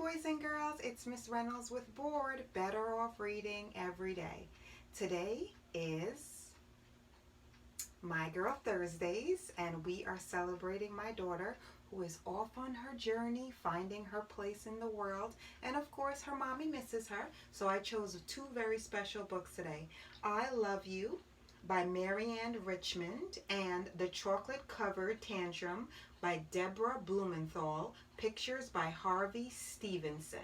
boys and girls, it's Miss Reynolds with B.O.R.E.D, Better Off Reading Every Day. Today is My Girl Thursdays, and we are celebrating my daughter who is off on her journey, finding her place in the world, and of course her mommy misses her, so I chose two very special books today. I Love You by Marianne Richmond and The Chocolate Covered Tantrum by Deborah Blumenthal, pictures by Harvey Stevenson.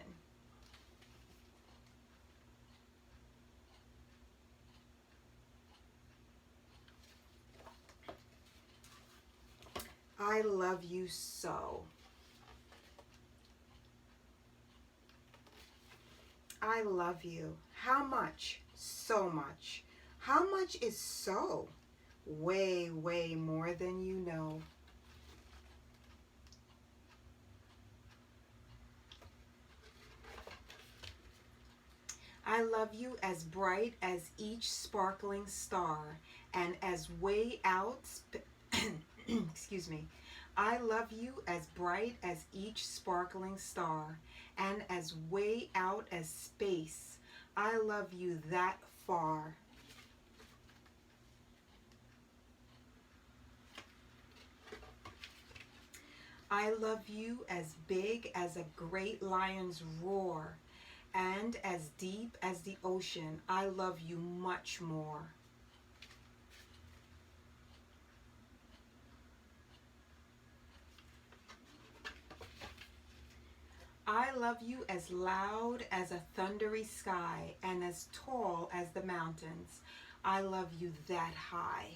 I love you so. I love you. How much? So much. How much is so? Way, way more than you know. I love you as bright as each sparkling star, and as way out, excuse me. I love you as bright as each sparkling star, and as way out as space. I love you that far. I love you as big as a great lion's roar, and as deep as the ocean. I love you much more. I love you as loud as a thundery sky, and as tall as the mountains. I love you that high.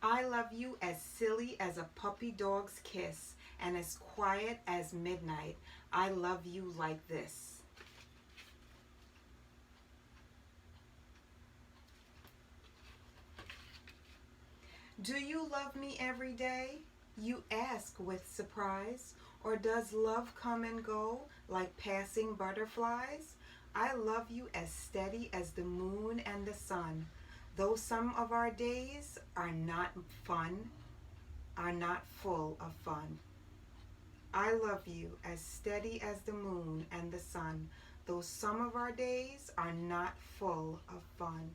I love you as silly as a puppy dog's kiss, and as quiet as midnight. I love you like this. Do you love me every day? You ask with surprise. Or does love come and go like passing butterflies? I love you as steady as the moon and the sun. Though some of our days are not fun, are not full of fun. I love you as steady as the moon and the sun. Though some of our days are not full of fun.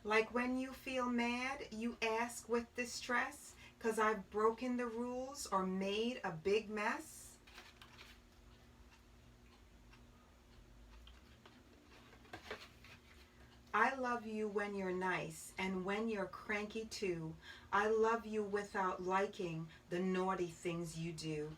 Like when you feel mad, you ask with distress, 'cause I've broken the rules or made a big mess. I love you when you're nice and when you're cranky too. I love you without liking the naughty things you do.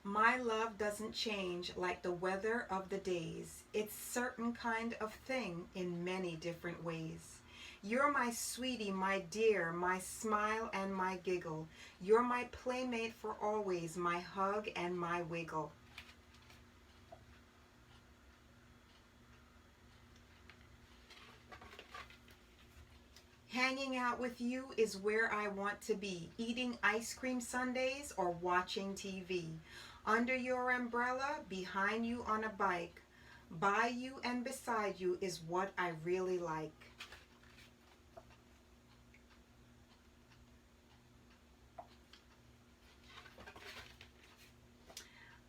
My love doesn't change like the weather of the days. It's certain kind of thing in many different ways. You're my sweetie, my dear, my smile and my giggle. You're my playmate for always, my hug and my wiggle. Hanging out with you is where I want to be, eating ice cream sundaes or watching TV. Under your umbrella, behind you on a bike. By you and beside you is what I really like.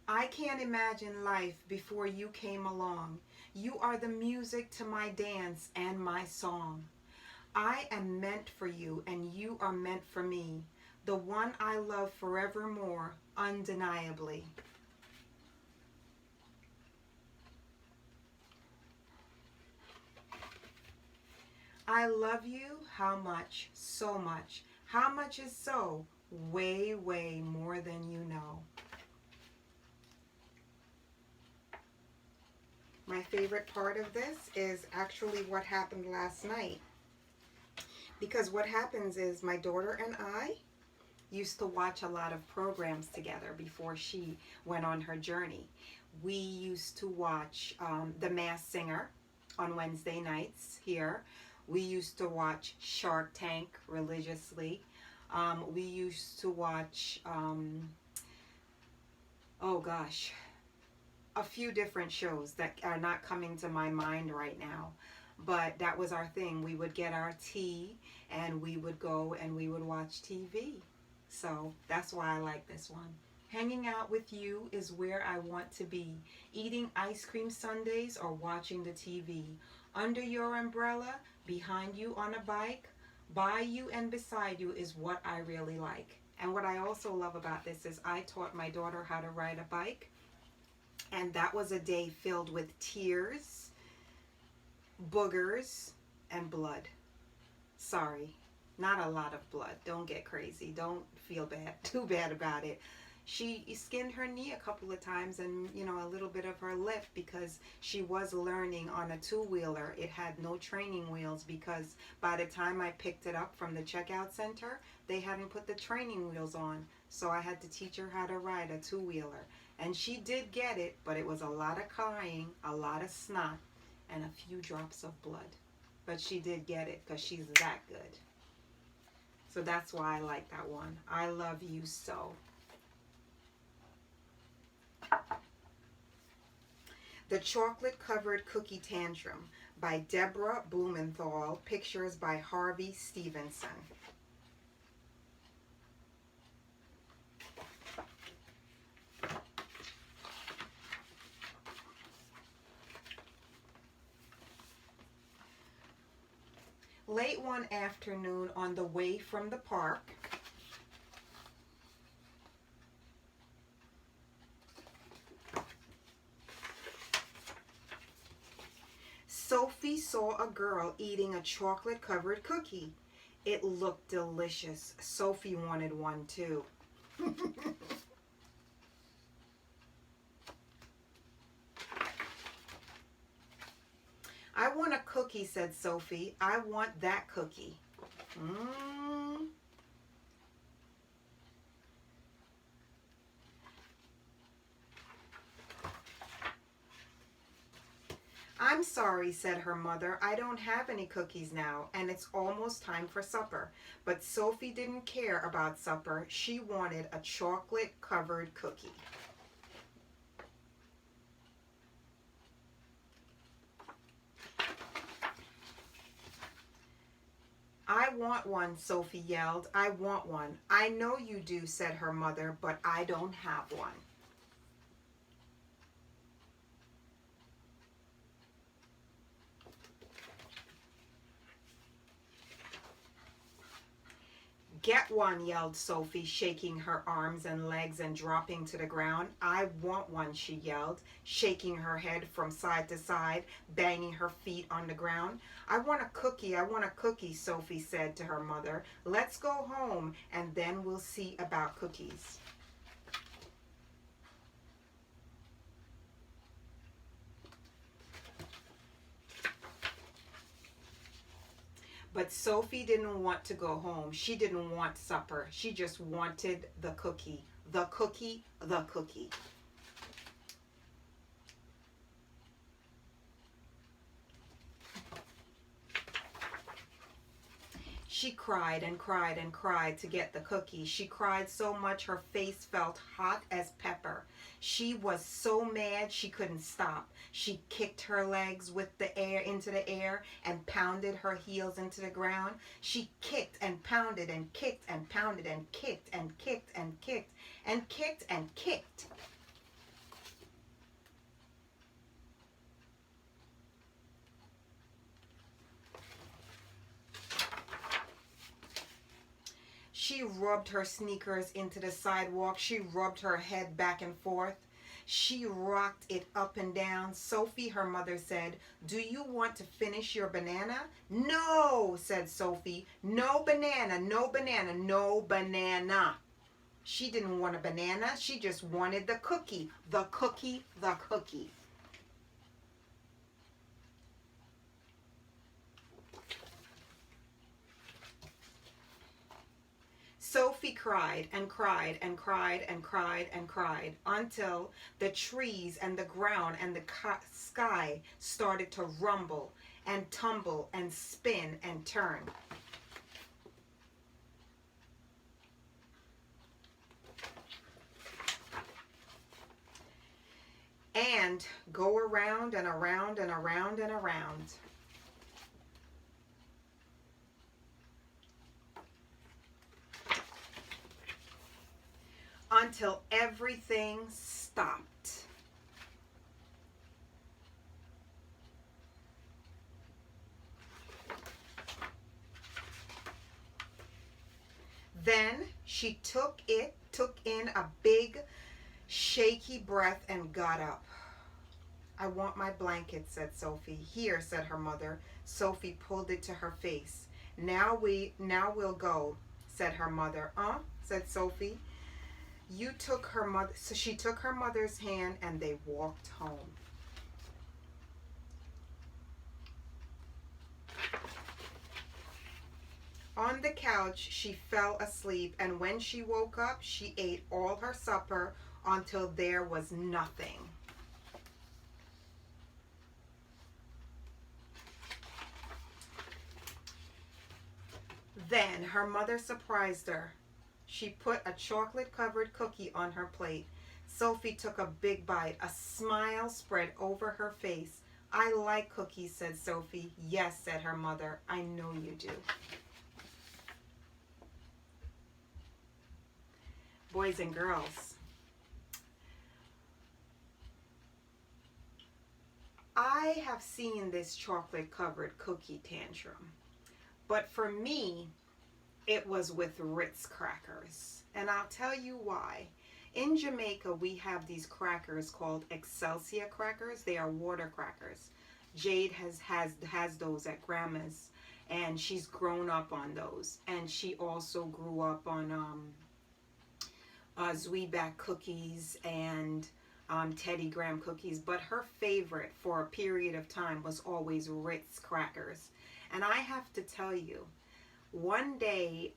I can't imagine life before you came along. You are the music to my dance and my song. I am meant for you and you are meant for me. The one I love forevermore, undeniably. I love you, how much? So much. How much is so? Way, way more than you know. My favorite part of this is actually what happened last night. Because what happens is my daughter and I used to watch a lot of programs together before she went on her journey. We used to watch The Masked Singer. on Wednesday nights here. We used to watch Shark Tank religiously. We used to watch, oh gosh, a few different shows that are not coming to my mind right now. But that was our thing. We would get our tea and we would go and we would watch TV. So that's why I like this one. Hanging out with you is where I want to be. Eating ice cream sundaes or watching the TV. Under your umbrella, behind you on a bike, by you and beside you is what I really like. And what I also love about this is I taught my daughter how to ride a bike. And that was a day filled with tears, boogers, and blood. Sorry, not a lot of blood. Don't get crazy. Don't feel bad, too bad about it. She skinned her knee a couple of times and, you know, a little bit of her lip because she was learning on a two-wheeler. It had no training wheels because by the time I picked it up from the checkout center, they hadn't put the training wheels on. So I had to teach her how to ride a two-wheeler. And she did get it, but it was a lot of crying, a lot of snot, and a few drops of blood. But she did get it because she's that good. So that's why I like that one. I love you so. The Chocolate Covered Cookie Tantrum by Deborah Blumenthal. Pictures by Harvey Stevenson. Late one afternoon on the way from the park, Sophie saw a girl eating a chocolate-covered cookie. It looked delicious. Sophie wanted one too. I want a cookie, said Sophie. I want that cookie. I'm sorry, said her mother. I don't have any cookies now, and it's almost time for supper. But Sophie didn't care about supper. She wanted a chocolate-covered cookie. I want one, Sophie yelled. I want one. I know you do, said her mother, but I don't have one. Get one, yelled Sophie, shaking her arms and legs and dropping to the ground. I want one, she yelled, shaking her head from side to side, banging her feet on the ground. I want a cookie, Sophie said to her mother. Let's go home and then we'll see about cookies. But Sophie didn't want to go home. She didn't want supper. She just wanted the cookie. The cookie, the cookie. She cried and cried and cried to get the cookie. She cried so much her face felt hot as pepper. She was so mad she couldn't stop. She kicked her legs with the air into the air and pounded her heels into the ground. She kicked and pounded and kicked and pounded and kicked and kicked and kicked and kicked and kicked. She rubbed her sneakers into the sidewalk. She rubbed her head back and forth. She rocked it up and down. Sophie, her mother said, do you want to finish your banana? No, said Sophie. No banana, no banana, no banana. She didn't want a banana. She just wanted the cookie. The cookie, the cookie. Sophie Sophie cried and cried and cried and cried and cried until the trees and the ground and the sky started to rumble and tumble and spin and turn. And go around and around and around and around. Until everything stopped. Then she took in a big shaky breath and got up. I want my blanket, said Sophie. Here, said her mother. Sophie pulled it to her face. Now we'll go, said her mother. Said Sophie. So she took her mother's hand and they walked home. On the couch, she fell asleep, and when she woke up, she ate all her supper until there was nothing. Then her mother surprised her. She put a chocolate-covered cookie on her plate. Sophie took a big bite. A smile spread over her face. I like cookies, said Sophie. Yes, said her mother. I know you do. Boys and girls, I have seen this chocolate-covered cookie tantrum, but for me, it was with Ritz crackers, and I'll tell you why. In Jamaica, we have these crackers called Excelsior crackers. They are water crackers. Jade has those at Grandma's, and she's grown up on those, and she also grew up on Zwieback cookies and Teddy Graham cookies, but her favorite for a period of time was always Ritz crackers. And I have to tell you, one day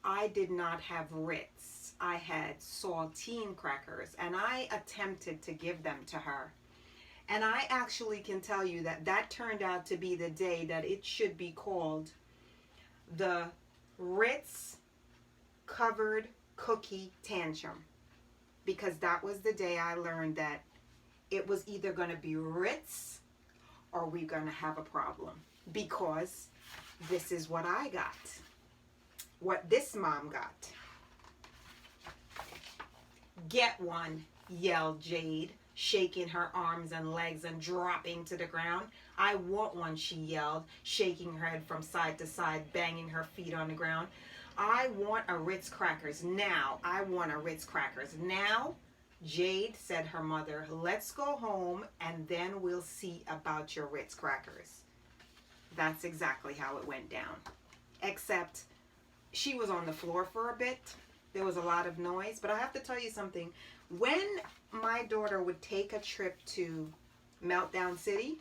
I did not have Ritz. I had saltine crackers, and I attempted to give them to her. And I actually can tell you that that turned out to be the day that it should be called the Ritz covered cookie tantrum, because that was the day I learned that it was either going to be Ritz or we're going to have a problem, because this is what I got, what this mom got. Get one, yelled Jade, shaking her arms and legs and dropping to the ground. I want one, she yelled, shaking her head from side to side, banging her feet on the ground. I want a Ritz crackers now. I want a Ritz crackers now. Jade, said her mother, let's go home and then we'll see about your Ritz crackers. That's exactly how it went down. Except she was on the floor for a bit. There was a lot of noise. But I have to tell you something. When my daughter would take a trip to Meltdown City,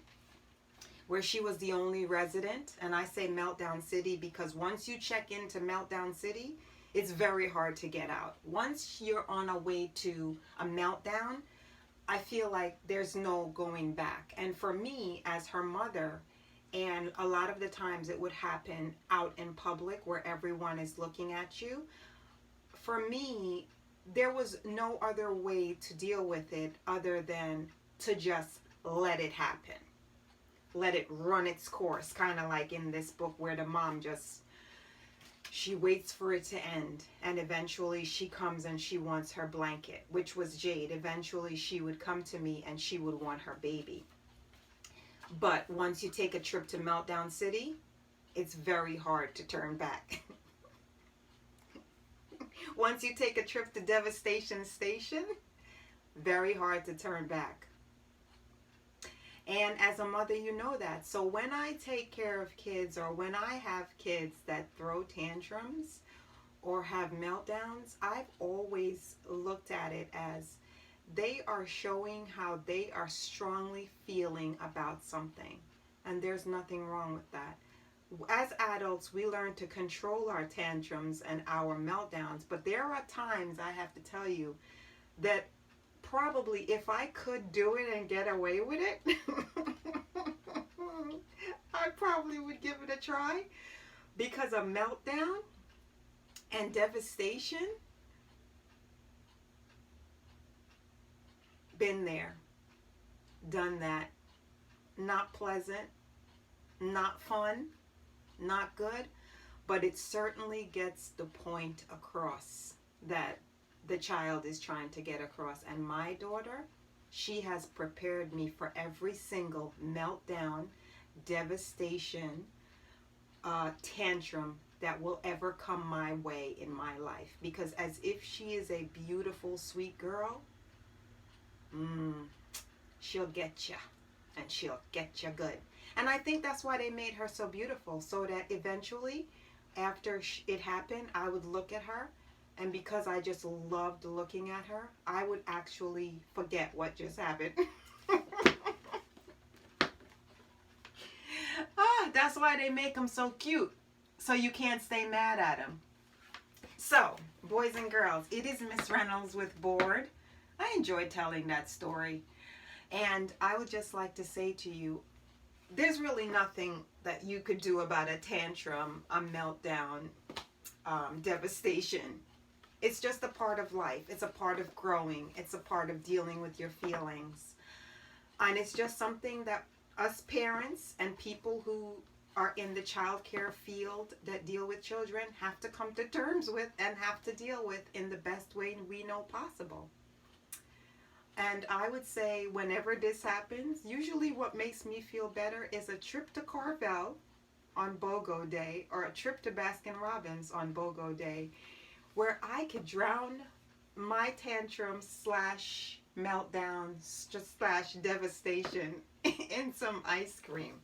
where she was the only resident, and I say Meltdown City because once you check into Meltdown City, it's very hard to get out. Once you're on a way to a meltdown, I feel like there's no going back. And for me, as her mother, and a lot of the times it would happen out in public where everyone is looking at you, for me, there was no other way to deal with it other than to just let it happen. Let it run its course, kind of like in this book where the mom she waits for it to end, and eventually she comes and she wants her blanket, which was Jade. Eventually she would come to me and she would want her baby. But once you take a trip to Meltdown City, it's very hard to turn back. Once you take a trip to Devastation Station, very hard to turn back. And as a mother, you know that. So when I take care of kids, or when I have kids that throw tantrums or have meltdowns, I've always looked at it as they are showing how they are strongly feeling about something. And there's nothing wrong with that. As adults, we learn to control our tantrums and our meltdowns, but there are times, I have to tell you, that probably if I could do it and get away with it, I probably would give it a try, because a meltdown and devastation, been there, done that. Not pleasant, not fun, not good, but it certainly gets the point across that the child is trying to get across. And my daughter, she has prepared me for every single meltdown, devastation, tantrum that will ever come my way in my life. Because as if she is a beautiful, sweet girl, mm, she'll get you, and she'll get you good. And I think that's why they made her so beautiful, so that eventually, after it happened, I would look at her, and because I just loved looking at her, I would actually forget what just happened. That's why they make them so cute, so you can't stay mad at them. So, boys and girls, it is Miss Reynolds with B.O.R.E.D. I enjoyed telling that story. And I would just like to say to you, there's really nothing that you could do about a tantrum, a meltdown, devastation. It's just a part of life. It's a part of growing. It's a part of dealing with your feelings. And it's just something that us parents and people who are in the child care field that deal with children have to come to terms with and have to deal with in the best way we know possible. And I would say whenever this happens, usually what makes me feel better is a trip to Carvel on BOGO Day, or a trip to Baskin Robbins on BOGO Day, where I could drown my tantrums slash meltdowns slash devastation in some ice cream.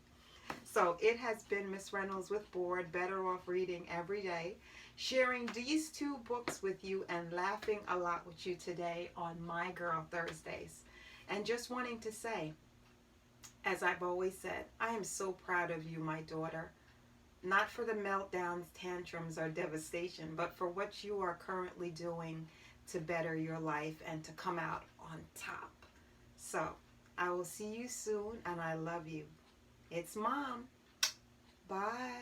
So it has been Miss Reynolds with B.O.R.E.D, Better Off Reading Every Day, sharing these two books with you and laughing a lot with you today on My Girl Thursdays. And just wanting to say, as I've always said, I am so proud of you, my daughter. Not for the meltdowns, tantrums, or devastation, but for what you are currently doing to better your life and to come out on top. So, I will see you soon, and I love you. It's Mom. Bye.